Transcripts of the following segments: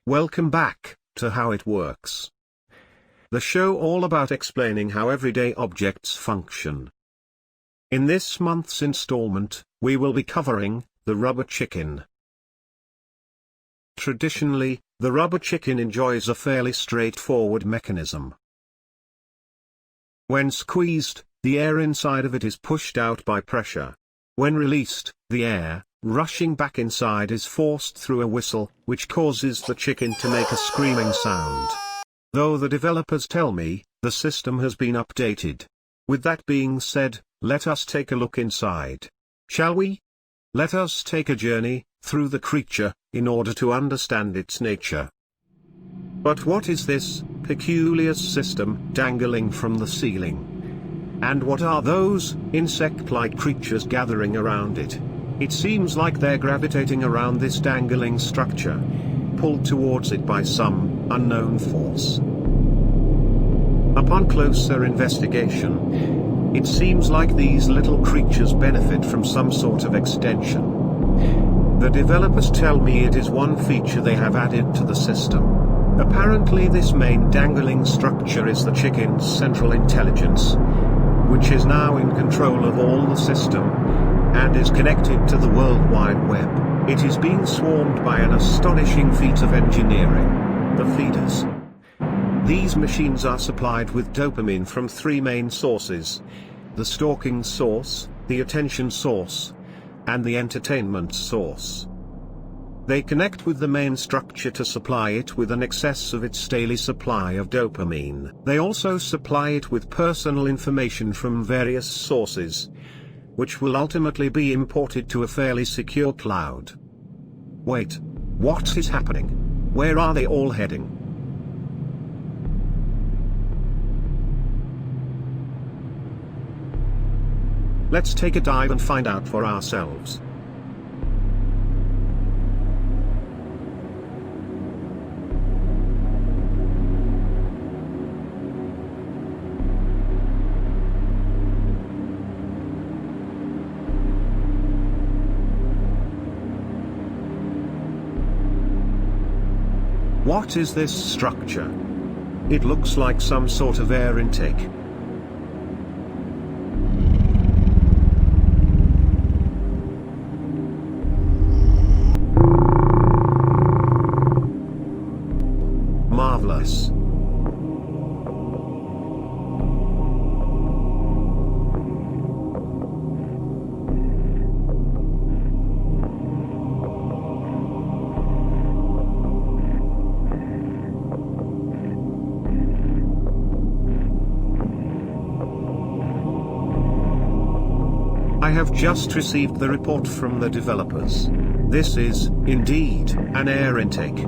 Welcome back to How It Works, the show all about explaining how everyday objects function. In this month's installment, we will be covering the rubber chicken. Traditionally, the rubber chicken enjoys a fairly straightforward mechanism. When squeezed, the air inside of it is pushed out by pressure. When released, the air, rushing back inside, is forced through a whistle, which causes the chicken to make a screaming sound. Though the developers tell me, the system has been updated. With that being said, let us take a look inside. Shall we? Let us take a journey through the creature, in order to understand its nature. But what is this peculiar system dangling from the ceiling? And what are those insect-like creatures gathering around it? It seems like they're gravitating around this dangling structure, pulled towards it by some unknown force. Upon closer investigation, it seems like these little creatures benefit from some sort of extension. The developers tell me it is one feature they have added to the system. Apparently this main dangling structure is the chicken's central intelligence, which is now in control of all the system, and is connected to the World Wide Web. It is being swarmed by an astonishing feat of engineering: the feeders. These machines are supplied with dopamine from three main sources: the stalking source, the attention source, and the entertainment source. They connect with the main structure to supply it with an excess of its daily supply of dopamine. They also supply it with personal information from various sources, which will ultimately be imported to a fairly secure cloud. Wait, what is happening? Where are they all heading? Let's take a dive and find out for ourselves. What is this structure? It looks like some sort of air intake. Marvelous. I have just received the report from the developers. This is, indeed, an air intake.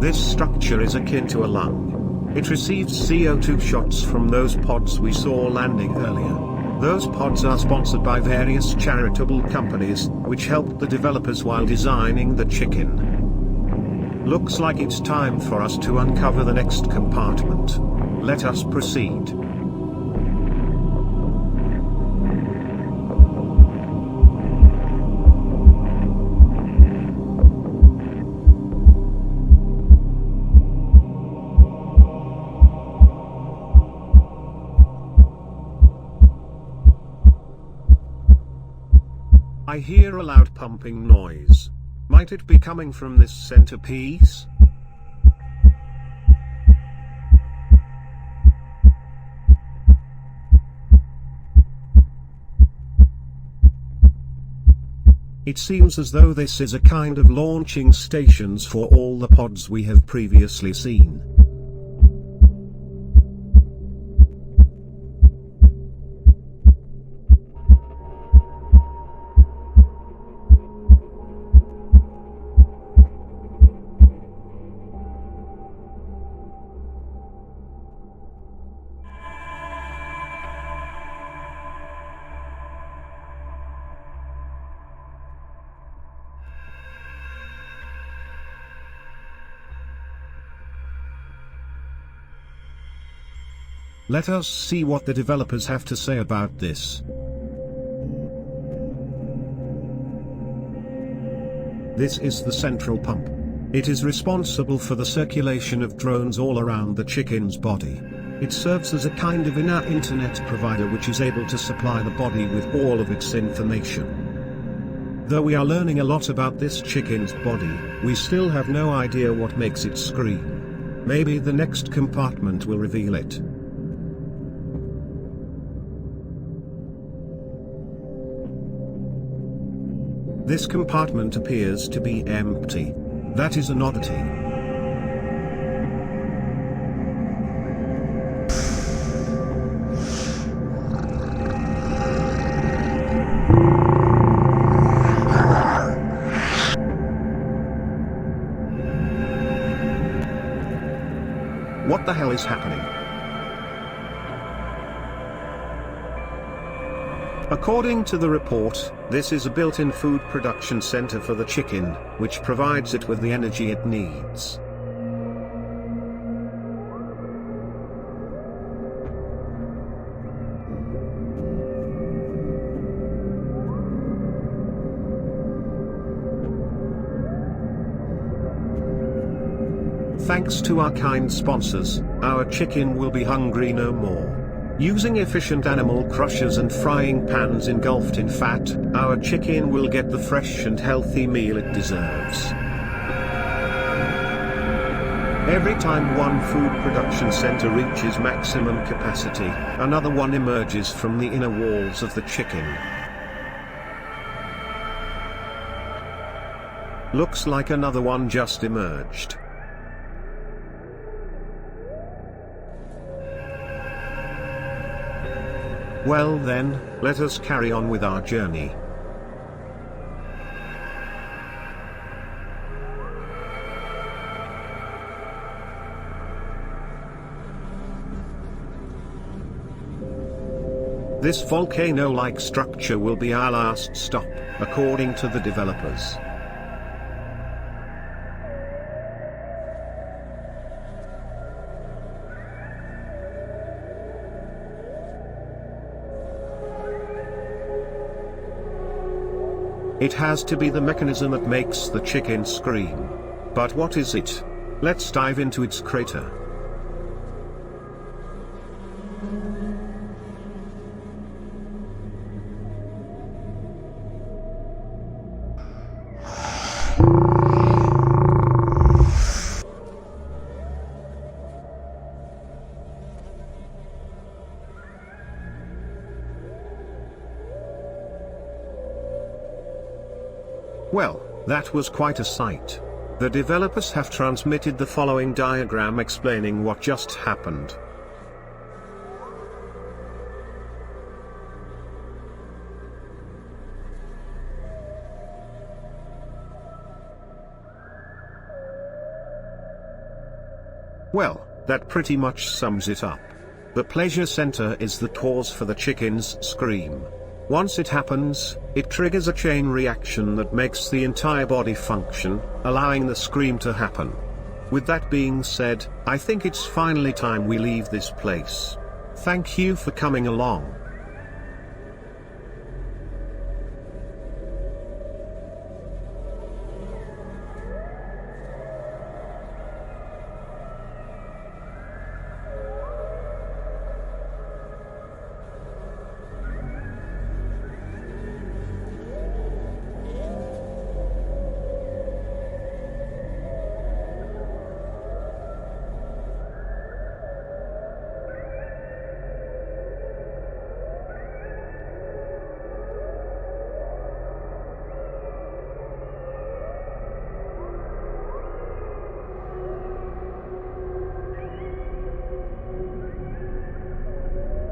This structure is akin to a lung. It receives CO2 shots from those pods we saw landing earlier. Those pods are sponsored by various charitable companies, which helped the developers while designing the chicken. Looks like it's time for us to uncover the next compartment. Let us proceed. I hear a loud pumping noise. Might it be coming from this centerpiece? It seems as though this is a kind of launching stations for all the pods we have previously seen. Let us see what the developers have to say about this. This is the central pump. It is responsible for the circulation of drones all around the chicken's body. It serves as a kind of inner internet provider which is able to supply the body with all of its information. Though we are learning a lot about this chicken's body, we still have no idea what makes it scream. Maybe the next compartment will reveal it. This compartment appears to be empty. That is an oddity. What the hell is happening? According to the report, this is a built-in food production center for the chicken, which provides it with the energy it needs. Thanks to our kind sponsors, our chicken will be hungry no more. Using efficient animal crushers and frying pans engulfed in fat, our chicken will get the fresh and healthy meal it deserves. Every time one food production center reaches maximum capacity, another one emerges from the inner walls of the chicken. Looks like another one just emerged. Well then, let us carry on with our journey. This volcano-like structure will be our last stop, according to the developers. It has to be the mechanism that makes the chicken scream. But what is it? Let's dive into its crater. Well, that was quite a sight. The developers have transmitted the following diagram explaining what just happened. Well, that pretty much sums it up. The pleasure center is the cause for the chicken's scream. Once it happens, it triggers a chain reaction that makes the entire body function, allowing the scream to happen. With that being said, I think it's finally time we leave this place. Thank you for coming along.